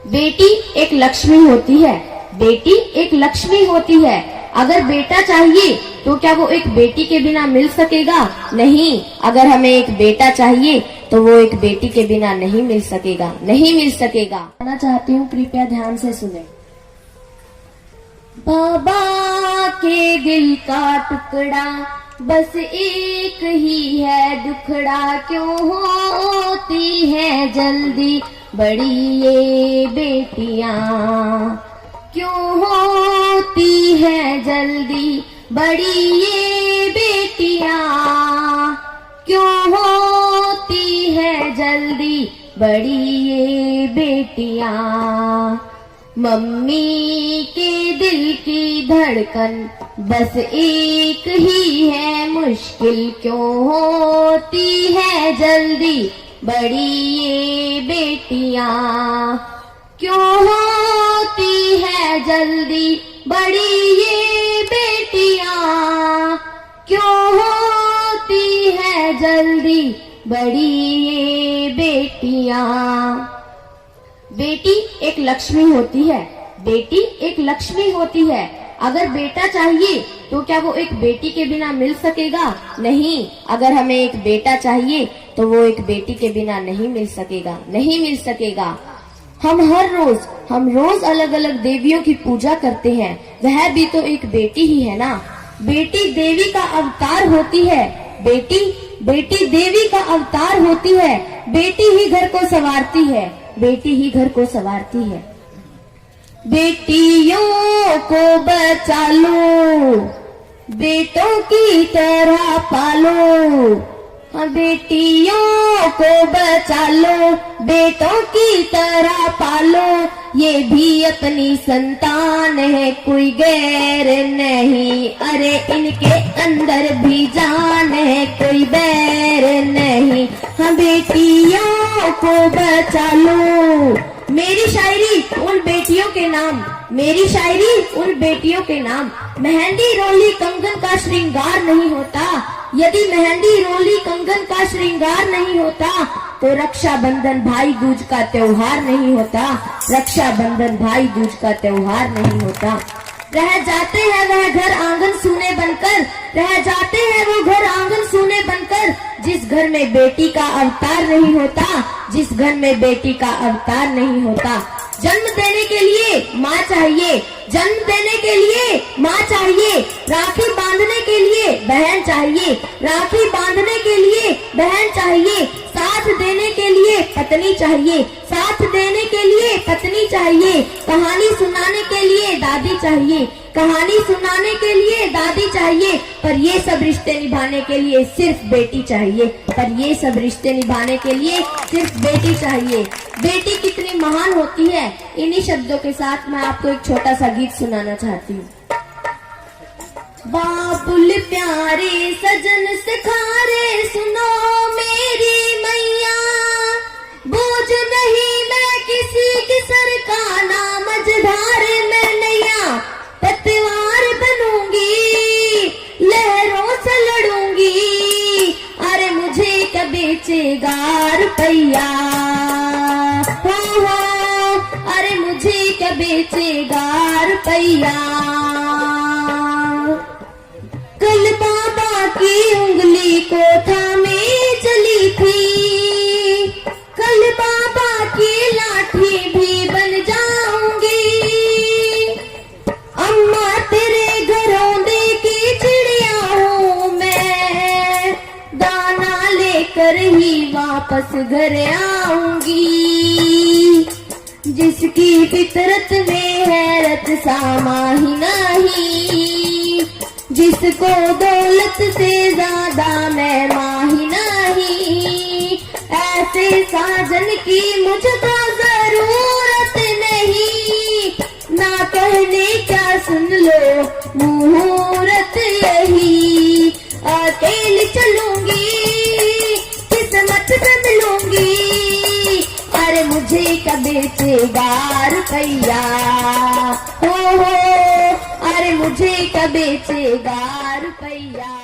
बेटी एक लक्ष्मी होती है, बेटी एक लक्ष्मी होती है। अगर बेटा चाहिए तो क्या वो एक बेटी के बिना मिल सकेगा? नहीं। अगर हमें एक बेटा चाहिए तो वो एक बेटी के बिना नहीं मिल सकेगा, नहीं मिल सकेगा। कहना चाहती हूँ, कृपया ध्यान से सुने। बाबा के दिल का टुकड़ा बस एक ही है दुखड़ा, क्यों होती है जल्दी बड़ी ये बेटियां, क्यों होती है जल्दी बड़ी ये बेटियां, क्यों होती है जल्दी बड़ी ये बेटियां। मम्मी के दिल की धड़कन बस एक ही है, मुश्किल क्यों होती है जल्दी बड़ी ये बेटियां, क्यों होती है जल्दी बड़ी ये बेटियां, क्यों होती है जल्दी बड़ी ये बेटियां। बेटी एक लक्ष्मी होती है, बेटी एक लक्ष्मी होती है। अगर बेटा चाहिए तो क्या वो एक बेटी के बिना मिल सकेगा? नहीं। अगर हमें एक बेटा चाहिए तो वो एक बेटी के बिना नहीं मिल सकेगा, नहीं मिल सकेगा। हम रोज अलग अलग देवियों की पूजा करते हैं, वह भी तो एक बेटी ही है ना। बेटी देवी का अवतार होती है, बेटी देवी का अवतार होती है। बेटी ही घर को संवारती है, बेटी ही घर को संवारती है। बेटियों को बचा लो, बेटों की तरह पालो, हाँ बेटियों को बचा लो, बेटों की तरह पालो। ये भी अपनी संतान है, कोई गैर नहीं, अरे इनके अंदर भी जान है, कोई बैर नहीं। हाँ बेटियों को बचा लो। मेरी शायरी उन बेटियों के नाम, मेरी शायरी उन बेटियों के नाम। मेहंदी रोली कंगन का श्रृंगार नहीं होता, यदि मेहंदी रोली कंगन का श्रृंगार नहीं होता तो रक्षाबंधन भाई दूज का त्योहार नहीं होता, रक्षाबंधन भाई दूज का त्योहार नहीं होता। रह जाते हैं वह घर आंगन सूने बनकर, रह जाते हैं वो घर आंगन सूने बनकर, जिस घर में बेटी का अवतार नहीं होता, जिस घर में बेटी का अवतार नहीं होता। जन्म देने के लिए माँ चाहिए, जन्म देने के लिए माँ चाहिए, राखी बांधने के लिए बहन चाहिए, राखी बांधने के लिए बहन चाहिए, साथ देने के लिए पत्नी चाहिए, साथ देने के लिए पत्नी चाहिए, कहानी सुनाने के लिए दादी चाहिए, कहानी सुनाने के लिए दादी चाहिए। पर ये सब रिश्ते निभाने के लिए सिर्फ बेटी चाहिए, पर ये सब रिश्ते निभाने के लिए सिर्फ बेटी चाहिए। बेटी कितनी महान होती है, इन्हीं शब्दों के साथ मैं आपको एक छोटा सा गीत सुनाना चाहती हूँ। बाबुल प्यारे सजन सिखारे सुनो मेरी मैया, बोझ नहीं मैं किसी की सर का ना, मझधार में नैया पतवार बनूंगी, लहरों से लड़ूंगी, अरे मुझे कभी बेचेगा रुपया, हो अरे मुझे क्या बेचेगा रुपया। कल बाबा की उंगली को थामे चली थी, कल बाबा की लाठी भी बन जाऊंगी। अम्मा तेरे घरौंदे की चिड़िया हूँ मैं, दाना लेकर ही वापस घर आऊंगी। जिसकी फितरत में हैरत सामा ही नहीं, जिसको दौलत से ज्यादा मैं माही नहीं, ऐसे साजन की मुझको जरूरत नहीं। ना कहने क्या सुन लो मुहूर्त यही, अकेली चलूंगी किस्मत से मिलूंगी। अरे मुझे क्या बेचेगा रुपया, हो अरे मुझे क्या बेचेगा रुपया।